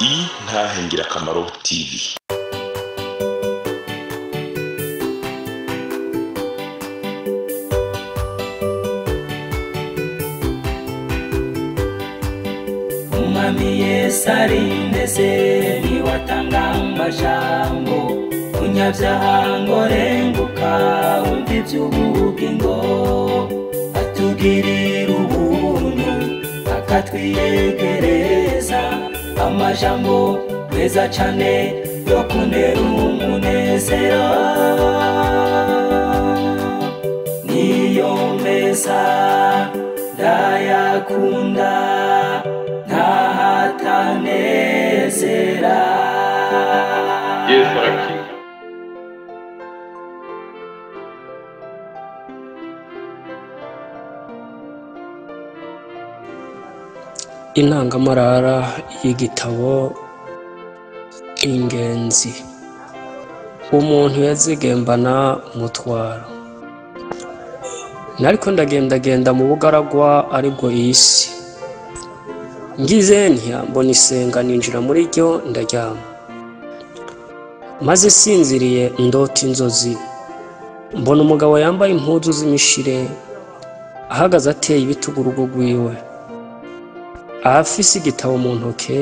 Intahengirakamaro TV. Umwami Yesu arindeze niwatanga amajambo unyabyaha ngo renguka wumva iby'ubugingo atugirira ubuntu akatwiyegereza amajambo meza cyane yo kunera umunezero niyo meza ndayakunda ntahatanezera. Yesu arakiza. Intangamarara y'igitabo Ingenzi. Umuntu yazigembana umutwaro. Nariko ndagendagenda mu bugaragwa aribwo isi. Ngize mbona isenga ninjira muri ryo ndaryama. Maze sinziriye ndota inzozi. Mbona umugabo yambaye impuzu z'imishire ahagaze ateye ibitugu urugo rwiwe. Afise igitabo mu ntoke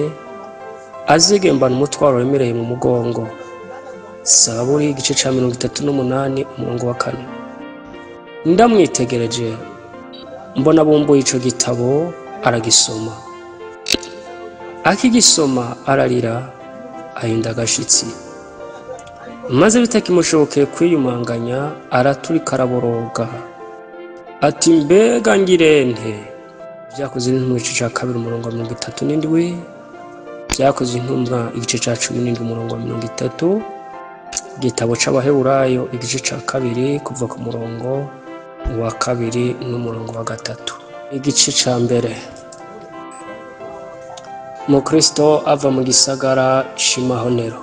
azigembana umutwaro wemereye mu mugongo. Zaburi igice ca 38 umurongo wa 4. Ndamwitegereje mbona bumbuye ico gitabo aragisoma. Akigisoma ararira ahinda agashitsi. Maze bitakimushobokeye kwiyumanganya araturika araboroga. Ati mbega ngirente. Byakoze intumwa igice ca 2 umurongo wa 37. Byakoze intumwa igice ca 17 umurongo wa 30. Igitabo c'Abaheburayo igice ca 2 kuva ku murongo wa 2 n'umurongo wa 3. Igice ca mbere. Mukristo ava mu gisagara c'Imahonero.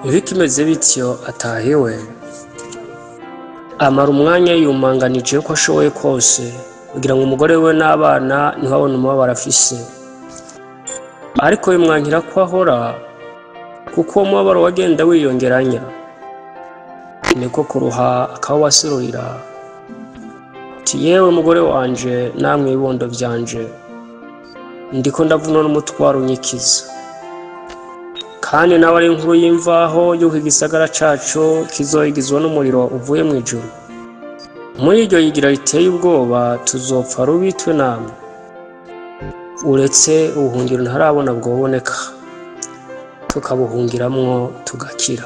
Bikimeze bityo atahiwe amara umwanya yumanganije ko ashoboye kose kugira ngo umugore we n'abana ntibabone umubabaro afise. Ariko bimwankira ko ahora kuko uwo mubabaro wagenda wiyongeranya. Niko kuruha akawasirurira ati yewe mugore wanje namwe ibibondo byanje ndiko ndavuna n'umutwaro unyikiza. Kandi nawe ari inkuru y'imvaho yuko igisagara cacu kizoyigizwa n'umuriro uvuye mu ijuru. Muri iryo yigira riteye ubwoba tuzopfa rubitwe namwe. Uretse ubuhungiro ntarabona bwoboneka tukabuhungiramwo tugakira.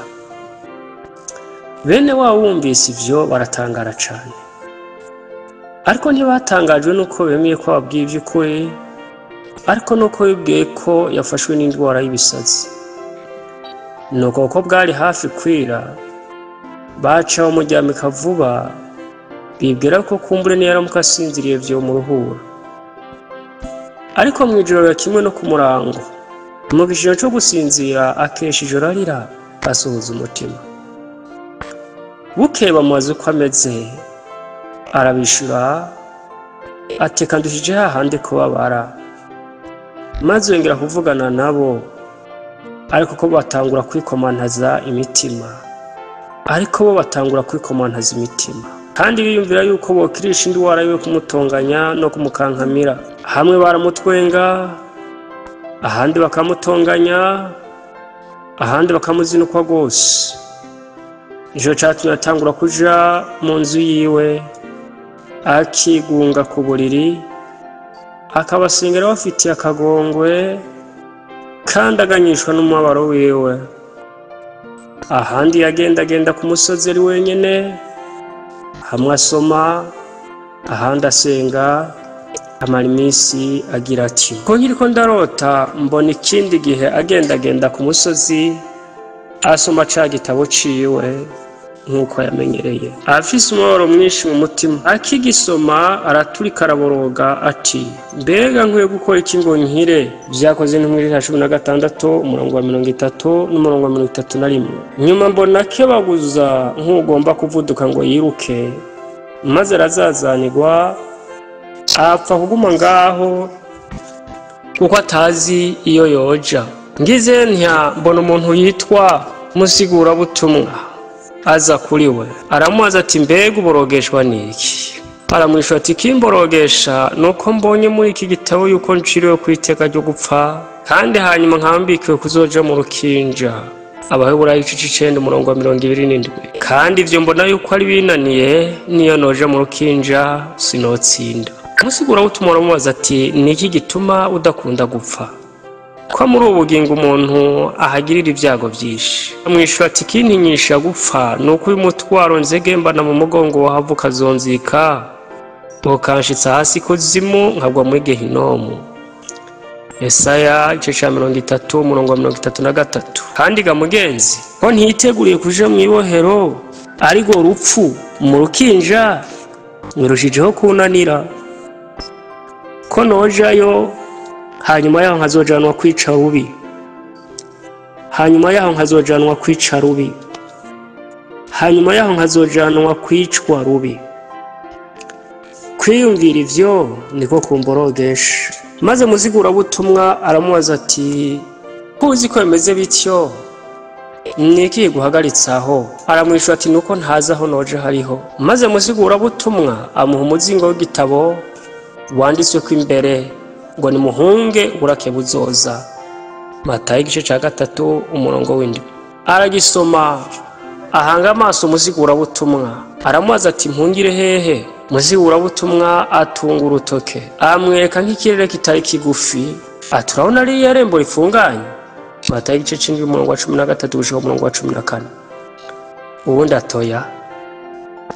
Bene wa wumvise ivyo baratangara cane. Ariko ntibatangajwe nuko bemeye ko babwiye ivy'ukuri, ariko nuko bibwiye ko yafashwe n'indwara y'ibisazi. Nuko ko bwari hafi kwira baca umuryamika vuba bibwira ko kumbure niyaramuka asinziriye vyo mu ruhura. Ariko mu ijoro ya kimwe no ku murango mu gishiro cyo gusinzira akesha ijoro arira asuhuza umutima. Bukeye bamubaza uko ameze arabishura ati kandushije hahandi kubabara. Maze yongera kuvugana nabo ariko ko batangura kwikomantaza imitima. Kandi biyumvira yuko bokirisha indwara yo kumutonganya no kumukankamira. Hamwe baramutwenga, ahandi bakamutonganya, ahandi bakamuzinukwa gose. Ijo catumye atangura kuja mu nzu yiwe akigunga ku buriri akabasengera bafitiye akagongwe kandi aganyishwa n'umubabaro wiwe. Ahandi yagendagenda ku musozi ari wenyene, hamwe asoma, ahandi asenga, amara iminsi agira ati ko nkiriko ndarota mbona ikindi gihe agendagenda ku musozi asoma ca gitabo ciwe nk'uko yamenyereye. Afise umubabaro mwinshi mu mutima. Akigisoma araturika araboroga ati mbega nkwiye gukora iki ngo nkire? Byakoze intumwa igice ca 16 umurongo wa 30 n'umurongo wa 31. Nyuma mbona kebaguza nk'ugomba kuvuduka ngo yiruke, maze arazazanirwa apfa kuguma ngaho kuko atazi iyo yoja. Ngize ntya mbona umuntu yitwa musigurabutumwa aza kuri we, aramubaza ati mbega uborogeshwa n'iki? Aramwishyura ati kimborogesha nuko mbonye muri iki gitabo yuko nciriwe ku iteka ryo gupfa, kandi hanyuma nkambikiwe kuzoja mu rukinja. Abaheburayo 9:27. Kandi ivyo mbona yuko ari binaniye, niyo noja mu rukinja sinotsinda. Musigurabutumwa aramubaza ati niki gituma udakunda gupfa? Ko muri ubu bugingo umuntu ahagirira ibyago byinshi. Amwishyura ati kintinyisha gupfa nuko uyu mutwaro nzegembana mu mugongo wahavuka zonzika ukanshitsa hasi kuzimu nkagwa muri Gehinomu. Yesaya 30:33. Kandi ga mugenzi, ko ntiteguriye kuja mu ibohero ariko rupfu mu rukinja mwirushijeho kunanira, ko nojayo hanyuma yaho nkazojanwa kwica rubi, hanyuma yaho nkazojanwa kwica rubi, hanyuma yaho nkazojanwa kwicwa rubi. Kwiyumvira ivyo niko kumborogesha. Maze musigurabutumwa aramubaza ati kuzi ko bimeze bityo niki guhagaritsaho? Aramwishyura ati nuko ntazi aho noje hariho. Maze musigurabutumwa amuha umuzingo w'igitabo wanditswe ko imbere ngo ni muhunge urake buzoza. Matayo 3:7. Aragisoma ahanga amaso musigurabutumwa, aramubaza ati mpungire hehe? Musigurabutumwa atunga urutoke, amwereka nk'ikirere kitari kigufi, aturabona ari yarembo rifunganye. Matayo 13:13-14. Ubundi atoya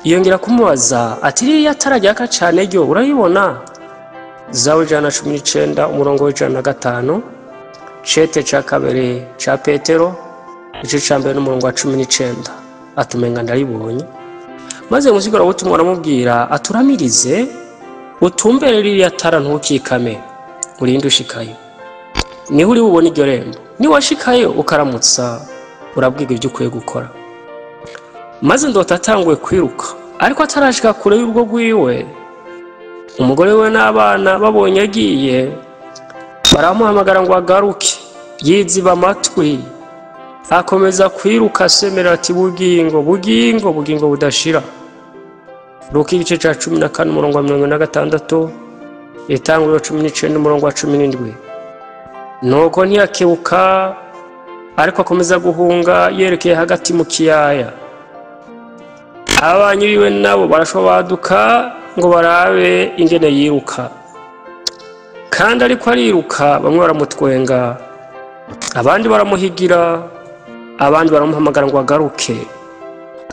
yongera kumubaza ati ririya tarajyaka cane ryo urayibona? Zawe 19:105. Cete ca kabiri ca Petero igice ca mbere n'umurongo 19. Atumenga ndaribonye. Maze musigurabutumwa aramubwira aturamirize utumbere ririya tara ntukikame urinde ushikayo, niho uri bubone iryo rembo. Niwashikayo ukaramutsa urabwiga ibyo ukwiye gukora. Maze ndota atanguye kwiruka, ariko atarashika kure y'ubwo gwiwe, umugore we n'abana babonye agiye baramuhamagara ngo agaruke. Yiziba amatwi akomeza kwiruka asemera ati bugingo bugingo bugingo budashira. Luka 14:46. Itanguriro 19:17. Nuko ntiyakebuka ariko akomeza guhunga yerekeye hagati mu kiyaya. Abanyu biwe nabo barashobaduka ngo barabe ingene yiruka, kandi ariko ariruka bamwe baramutwenga, abandi baramuhigira, abandi baramuhamagara ngo agaruke.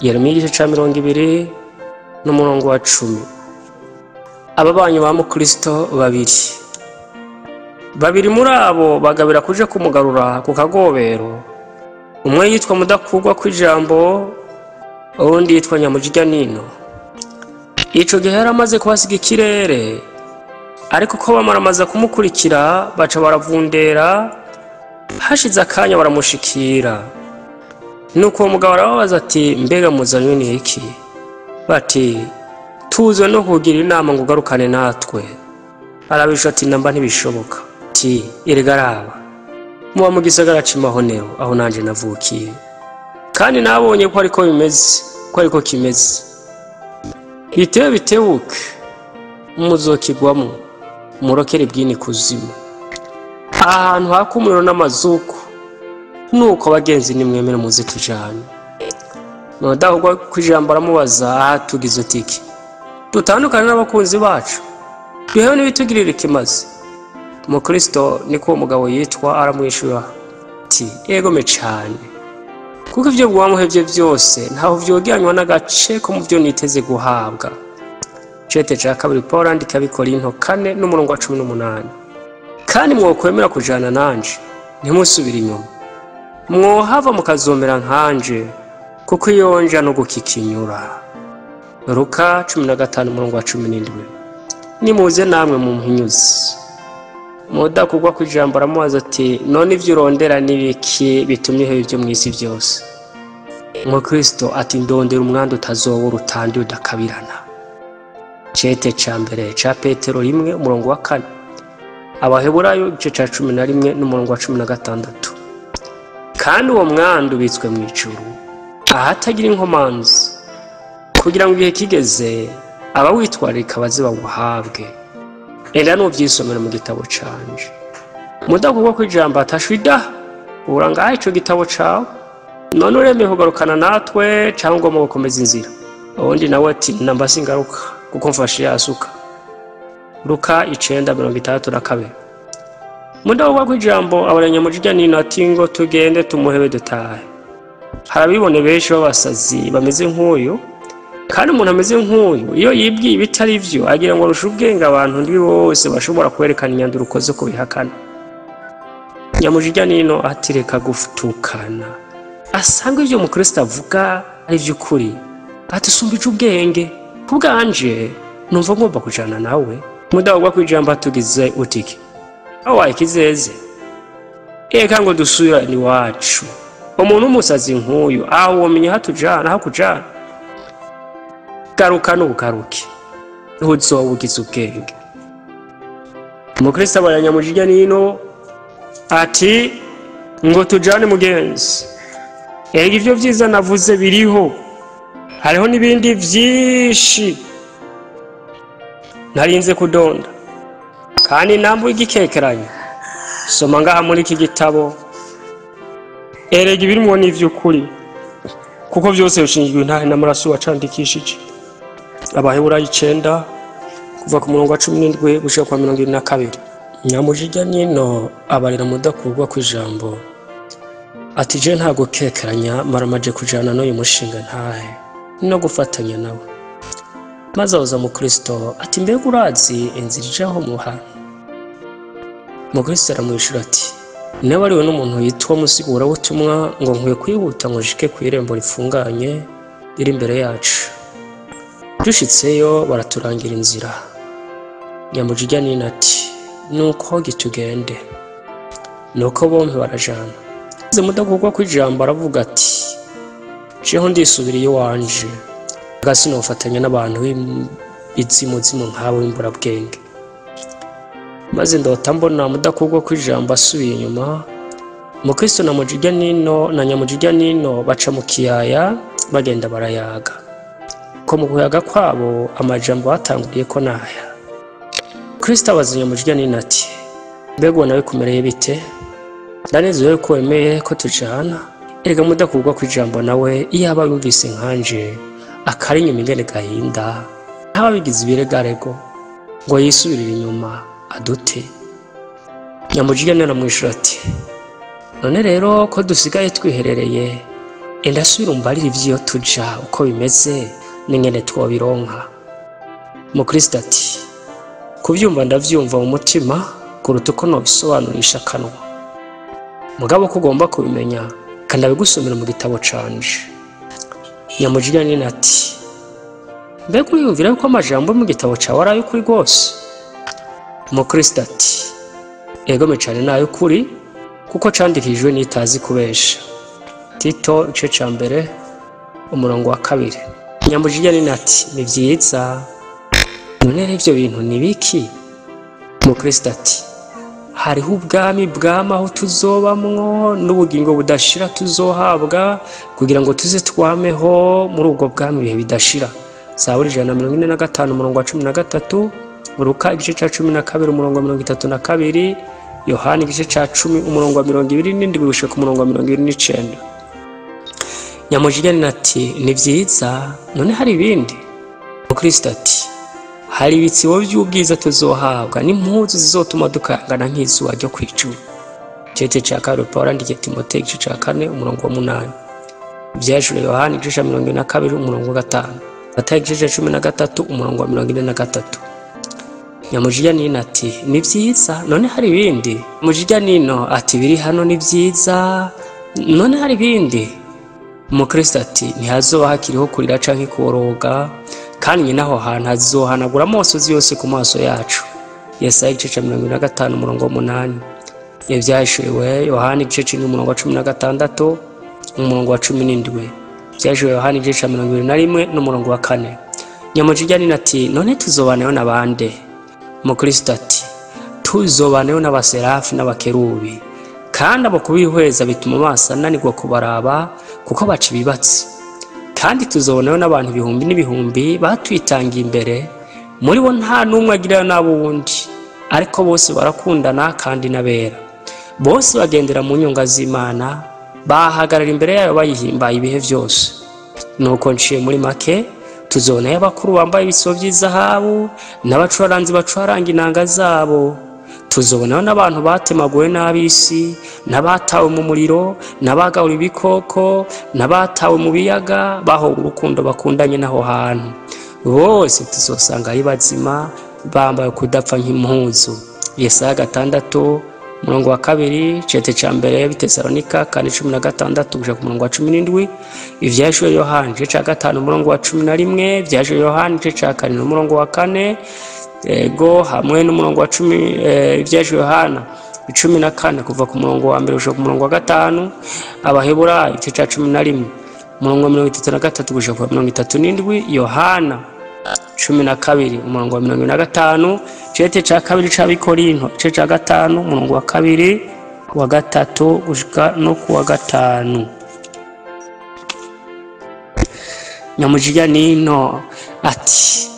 Yeremiya 20:10. Aba banyu ba mukristo babiri muri abo bagabira kuje kumugarura ku kagobero. Umwe yitwa Mudakugwa kw'ijambo, undi yitwa Nyamujya Nino. Ico gihe yaramaze kubasiga ikirere, ariko ko bamaramaza kumukurikira baca baravundera, hashize akanya baramushikira. Nuko uwo mugabo arababaza ati mbega muzanywe n'iki? Bati tuzwe no kugira inama ngo ugarukane natwe. Arabisha ati namba ntibishoboka. Ati erega raba muba mu gisagara c'Imahonero aho nanje navukiye, kandi nabonye ko ariko bimeze, ko ariko kimeze. Bitebuke muzokigwamo murokere bwini kuzimu, ahantu hakumuriro n'amazuku. Nuko bagenzi nimwemere muze tujane. Nodahugwa kw'ijambo aramubaza ahatugize tiki dutandukana n'abakunzi bacu, bihewe n'ibitugirira ikimaze. Mukristo niko umugabo yitwa aramwishyura ati egome cane, kuko ivyo bwamuhevye byose ntaho vyogiranywa n'agace ko mu byo niteze guhabwa. Cete ca kabiri Paulo andika Abikorinto 4:18. Kandi mwokwemera kujana nanje ntimusubira inyuma, mwohava mukazomera nkanje, kuko yonja no gukikinyura. Luka 15:17. Nimuze namwe mu mpinyuzi. Mudakugwa kw'ijambo aramubaza ati none ivyo urondera nibiki bitumye hewe ibyo mwisi byose? Mukristo ati ndondera umwanda utazobura utandi udakabirana. Cete ca mbere ca Petero 1:4. Abaheburayo igice ca 11 n'umurongo wa 16. Kandi uwo mwandu ubitswe mu ijuru ahatagira inkomanzi, kugira ngo igihe kigeze abawitwararika baze bawuhabwe. Enda nuvyisomera mu gitabo canje. Mudakugwa kw'ijambo atashwida uranga ico gitabo cawe, none uremeye kugarukana natwe cyangwa ngo gukomeza inzira. Ubundi nawe ati namba singaruka kuko mfashe yasuka. Luka 9:32. Mudakugwa kw'ijambo abanyamujya nino ati ngo tugende tumuhebe dutahe. Harabibone benshi b'abasazi bameze nk'uyu, kandi umuntu ameze nk'uyu iyo yibwiye ibitari byo agira ngo arushe ubwenge abantu ndi bose bashobora kwerekana inyanduruko zo kubihakana. Nyamujya nino atireka gufutukana, asanga ibyo umukristo avuga ari by'ukuri, ati sumbije ubwenge kubwanje numva ngomba kujana nawe. Mudakugwa kw'ijambo atugize utiki awaye kizeze eka ngo dusubira ni wacu. Umuntu umusazi nk'uyu aho womenya hatujana hakujana, garuka n'ugaruke ntuzobugize ubwenge. Umukristo abanyamujya nino ati ngo tujane mugenzi. Ega ivyo vyiza navuze biriho, hariho n'ibindi vyinshi narinze kudonda, kandi nambu igikekeranya soma ngaha muri iki gitabo. Erega ibirimo n'ivy'ukuri kuko byose bishingiwe ntahe n'amaraso wacandikishije. Abaheburayo 9 kuva ku murongo wa 17 gushika kwa 22. Nyamujya nino abarira mudakugwa kw'ijambo ati je nta gukekeranya maramaje kujana n'uyu mushinga ntahe no gufatanya nawe. Maze aza mu Kristo ati mbega urazi inzira ijaho muhana? Mukristo aramwishura ati nawe ariwe n'umuntu yitwa musigura butumwa ngo nkwiye kwihuta ngo jike kw'irembo rifunganye riri imbere yacu. Dushitseyo baraturangira inzira. Nyamujya nino ati nuko gitugende. Nuko bombe barajana. Maze mudakugwa kw'ijambo aravuga ati jeho ndisubiriye wanje, gasi nofatanya n'abantu b'izimuzimu nkawe w'imburabwenge. Maze ndota mbona mudakugwa kw'ijambo asubiye inyuma. Mukristo na Mujya nino na Nyamujya nino baca mu kiyaya bagenda barayaga. Ko mu kuyaga kwabo amajambo batanguriye ko naya. Kristo abaza Nyamujya nino ati mbega nawe kumereye bite? Ndanezerewe ko wemeye ko tujana. Erega mudakugwa kw'ijambo nawe iyo aba yumvise nkanje akari inyuma ingene gahinda ntaba bigize ibiregarego ngo yisubirire inyuma adute. Nyamujya nino aramwishura ati none rero ko dusigaye twiherereye, enda subira umbarire ivyo tuja uko bimeze n'ingene twobironka. Mukristo ati kuvyumva ndavyumva mu mutima kuruta uko nobisobanurisha akanwa, mugabo ko ugomba kubimenya kandi abigusomera mu gitabo canje. Nyamujya nino ati mbega uriyumvira yuko amajambo mu gitabo cawe ari ay'ukuri rwose? Mukristo ati egome cane ni ay'ukuri kuko candikishijwe n'itazi kubesha. Tito igice ca 1 umurongo wa 2. Nyamujya nino ati ni vyiza, none ivyo bintu ni biki? Mukristo ati hariho ubwami bw'amaho tuzobamwo n'ubugingo budashira tuzohabwa kugira ngo tuze twameho muri ubwo bwami bihe bidashira. Zaburi 145 umurongo wa 13, Luka igice ca 12 umurongo wa 32, Yohana igice ca 10 umurongo wa 27 gushika ku murongo wa 29. Nyamujya nino ati ni vyiza, none hari ibindi? Mukristo ati hari ibitsibo by'ubwiza tuzohabwa n'impuzu zizotuma dukangana nk'izuba ryo kw'ijuru. Cete ca 2 Paulo yandikiye Timoteyo igice ca 4 umurongo wa 8. Ivyashuro Yohana igice ca 22 umurongo wa 5. Matayo igice ca 13 umurongo wa 43. Nyamujya nino ati ni vyiza, none hari ibindi? Mujya nino ati biri hano ni vyiza, none hari ibindi? Mukristo ati ntihazoba hakiriho kurira canke kuboroga, kandi nyina aho hantu hazohanagura amosozi yose ku maso yacu. Yesaya igice ca 55 umurongo wa 8. Ivyahishuriwe Yohana igice ca 1 umurongo wa 16 umurongo wa 17. Ivyahishuriwe Yohana igice ca 21 n'umurongo wa 4. Nyamujya nino ati none tuzobanayo nabande? Mukristo ati tuzobaneho n'abaserafi n'abakerubi, kandi abo kubihweza bituma amaso ananirwa kubaraba kuko baca ibibatsi. Kandi tuzobonayo n'abantu ibihumbi n'ibihumbi batwitangiye imbere, muri bo nta n'umwe agirira n'abundi, ariko bose barakundana kandi n'abera. Bose bagendera mu nyunga z'Imana, bahagarara imbere yayo bayihimbaye ibihe byose. Nuko nciye muri make, tuzobonayo abakuru bambaye ibiso by'izahabu n'abacuraranzi bacuranga inanga zabo. Tuzobonayo n'abantu batemaguwe n'ab'isi, n'abatawe mu muriro, n'abagawe ibikoko, n'abatawe mu biyaga, bahowe urukundo bakundanye n'aho hantu. Bose tuzosanga ari bazima, bambaye kudapfa nk'impuzu. Yesaya 6:2, cete ca mbere Bitesalonika 4:16 kuja ku murongo wa 17, ivyashuwe Yohana ca 5:11, vyashuwe Yohana ca 4:4, ego hamwe n'umurongo wa 10, ivyashuwe Yohana 14 kuva ku murongo wa 1 kuja ku murongo wa 5, Abaheburayo ca 11 umurongo wa 33 kuja ku 37, Yohana 12 umurongo wa 25, cete ca kabiri c'Abikorinto ca 5 umurongo wa 2 wa 3 gushika no ku wa 5. Nyamujiya nino ati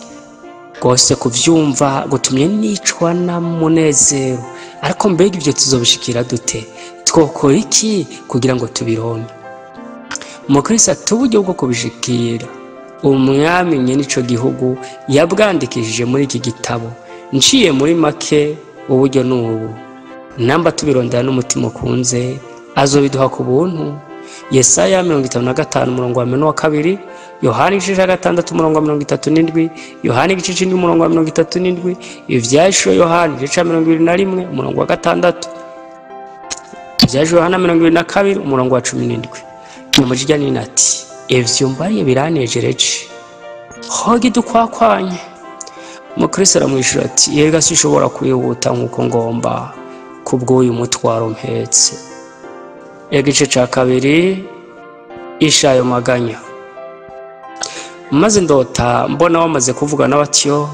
gose kuvyumva gutumye nicwa na munezero, ariko mbega ivyo tuzobishikira dute? Twokora iki kugira ngo tubironke? Umukristo ati uburyo bwo kubishikira umwami nyene ico gihugu yabwandikishije muri iki gitabo. Nciye muri make uburyo n'ubu, namba tubirondera n'umutima ukunze azobiduha ku buntu. Yesaya 55 umurongo wa 2, Yohana 6:6 umurongo wa 37, Yohana 7 umurongo wa 37, ivyashuwe Yohana 21 umurongo wa 6, ivyashuwe Yohana 22 umurongo wa 17. Nyamujiya nini ati ivyo mbariye biranejereje, hogi dukwakwanye. Umukristo aramwishura ati yega sishobora kwihuta nkuko ngomba kubw'uyu mutwaro mpetse. Igice ca kabiri, ishayo maganya. Maze ndota mbona bamaze kuvugana batyo,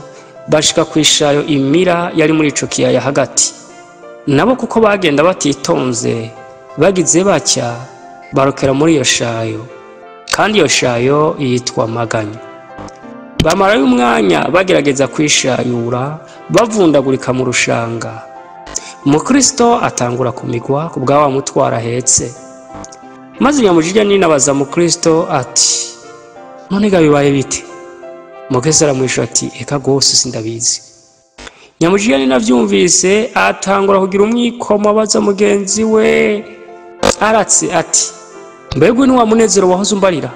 bashika kwishayo imira yari muri ico kiyaya hagati. Nabo kuko bagenda batitonze, bagize batya barokera muri iyo shayo, kandi iyo shayo yitwa maganya. Bamarayo umwanya bagerageza kwishayura, bavundagurika mu rushanga. Umukristo atangura kumigwa kubwa wa mutwara ahetse. Maze Nyamujiya nini abaza Mukristo ati none ga bibaye bite? Umukristo aramwishura ati eka gose sindabizi. Nyamujiya nini avyumvise atangura kugira umwikomo abaza mugenzi we aratse ati mbegwe ni wa munezero wahoze umbarira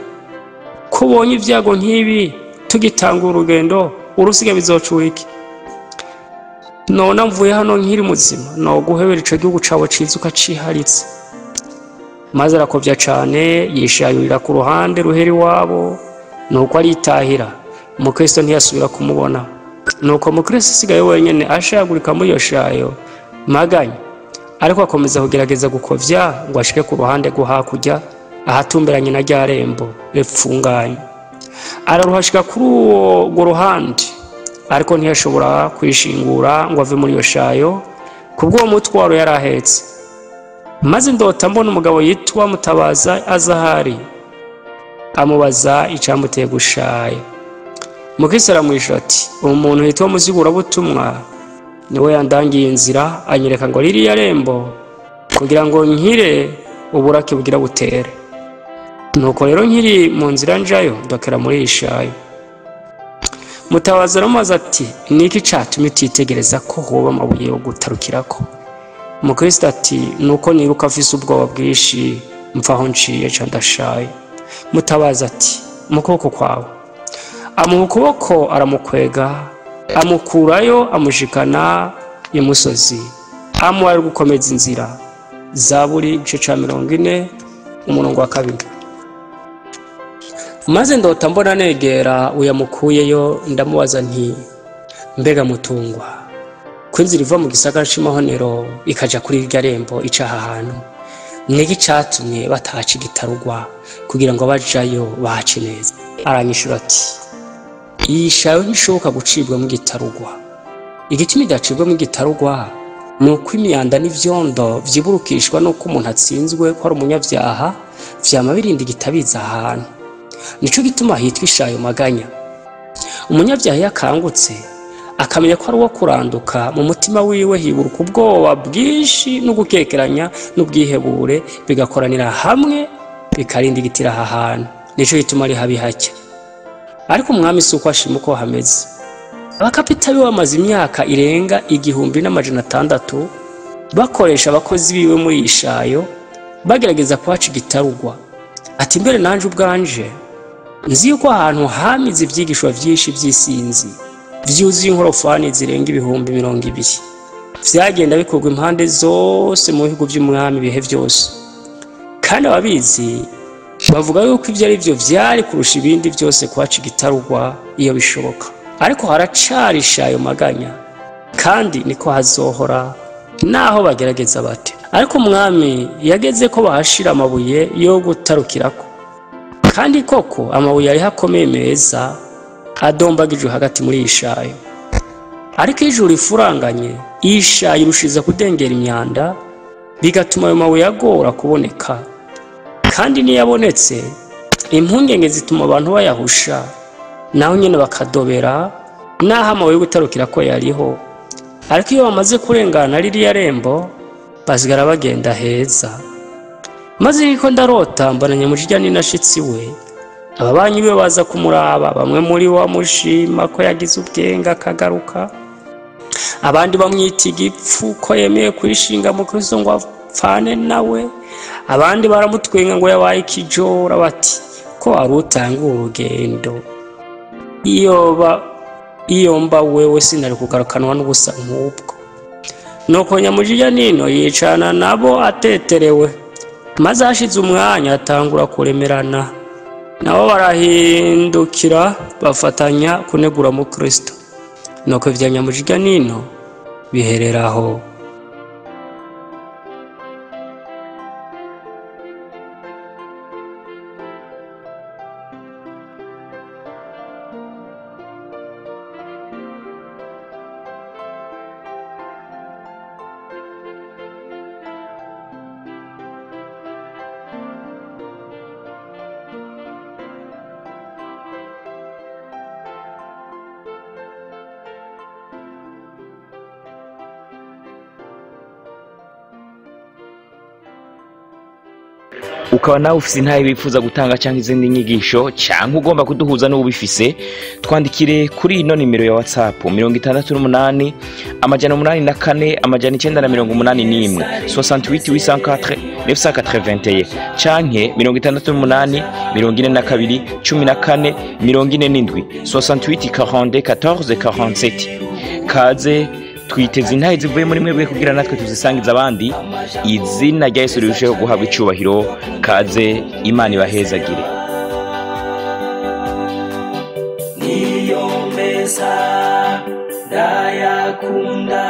ko ubonye ivyago nk'ibi tugitangura urugendo urusiga bizocuha iki? None mvuye hano nkiri muzima no guhebera ico gihugu cawe ciza ukaciharitse. Maze arakovya cane yishayurira ku ruhande ruheri wabo, nuko aritahira. Umukristo ntiyasubira kumubona. Nuko Mukristo sigaye wenyene ashagurika muri iyo shayo maganya, ariko akomeza kugerageza gukovya ngo ashike ku ruhande rwo hakurya ahatumberanye na rya rembo repfunganye. Araruhashika kuri uwo ruhande, ariko ntiyashobora kwishingura ngo ave muri iyo shayo kubwo mutwaro yarahetse. Maze ndota mbona umugabo yitwa Mutabaza azahari, amubaza icamuteye gushaya. Mukristo aramwishura ati umuntu yitwa Muzigura butumwa niwe yandangiye inzira, anyereka ngo ririya rembo kugira ngo nkire uburake bugira butere. Nuko rero nkiri mu nzira njayo ndokera muri ishayo. Mutabaza aramubaza ati niki catumye utitegereza ko hoba amabuye yo gutarukirako? Mukristo ati nuko nibuka afise ubwoba bwishi mfaho nciye ca ndashaye. Mutabaza ati mu kuboko kwawe. Amuha ukuboko aramukwega, amukurayo amushikana imusozi, amuwari gukomeza inzira. Zaburi igice ca 40 umurongo wa 2. Maze ndota mbona negera uyamukuyeyo, ndamubaza nti mbega mutungwa kwinzira iva mu gisagara c'imahonero ikaja kuri irya rembo icaha hantu, niki catumye bataca igitarugwa kugira ngo bajayo bace neza? Aranyishura ati iyi shayo ntishoboka gucibwa mu gitarugwa. Igitumi idacibwa mu gitarugwa nuko imyanda n'ivyondo vyiburukishwa nuko umuntu atsinzwe ko ari umunyavyaha vyama birinda igitabiza ahantu. Nico gituma hitwa ishayo maganya. Umunyavyaha yakangutse akamenya ko ari uwo kuranduka, mu mutima wiwe hiburuka ubwoba bwinshi no gukekeranya n'ubwihebure bigakoranira hamwe bikarinda igitira aha hantu. Nico gituma ari habi hacya. Ariko umwami si uko ashima uko hameze. Abakapitali bamaze imyaka irenga 1600 bakoresha abakozi biwe muri ishayo bagerageza kwaca igitarugwa. Ati mbere nanje ubwanje nzi yuko ahantu hamize ivyigishwa vyinshi vy'isinzi vyuzuye inkorofani zirenga 200,000 vyagenda bikorwa impande zose mu bihugu by'umwami bihe vyose. Kandi ababizi bavuga yuko ivyo ari byo vyari kurusha ibindi byose kwaca igitarugwa iyo bishoboka. Ariko haracari ishayo maganya, kandi niko hazohora naho bagerageza bate. Ariko umwami yageze ko bahashira amabuye yo gutarukirako, kandi koko amabuye ari hakomeye meza adombagijwe hagati muri ishayo. Ariko ijuru ifuranganye ishayo irushiza kudengera imyanda, bigatuma ayo mabuye agora kuboneka. Kandi niyabonetse impungenge zituma abantu bayahusha, naho nyene bakadobera naho amabuye yo gutarukirako yariho. Ariko iyo bamaze kurengana ririya rembo basigara bagenda heza. Maze niko ndarota mbona Nyamujija n'inashitsi we, ababanyi be baza kumuraba, bamwe muri bo bamushima ko yagize ubwenga akagaruka, abandi bamwita igipfu ko yemeye kwishinga mu Kristo ngo apfane nawe, abandi baramutwenga ngo yabaye ikijora, bati ko arutanga urugendo. Iyo mba wewe sinari kugarukanwa n'ubusa nk'ubwo. Nuko Nyamujija nino yicana nabo ateterewe, maze hashize umwanya atangura kuremerana. Nabo barahindukira bafatanya kunegura mu Kristo. Nuko ivya Nyamujija nino bihereraho. Ukaba nawe ufise intaye bifuza gutanga cyangwa izindi nyigisho cyangwa ugomba kuduhuza n'ubifise, twandikire kuri ino nimero ya WhatsApp 68 884 981 68 804 canke 68 42 14 47 68 42 14 47. Kaze twiteze intaye zivuye muri mwebwe kugira natwe tuzisangiza abandi. Izina rya Yesu rirusheho guhabwa icubahiro. Kaze, Imana ibahezagire. Niyo meza ndayakunda.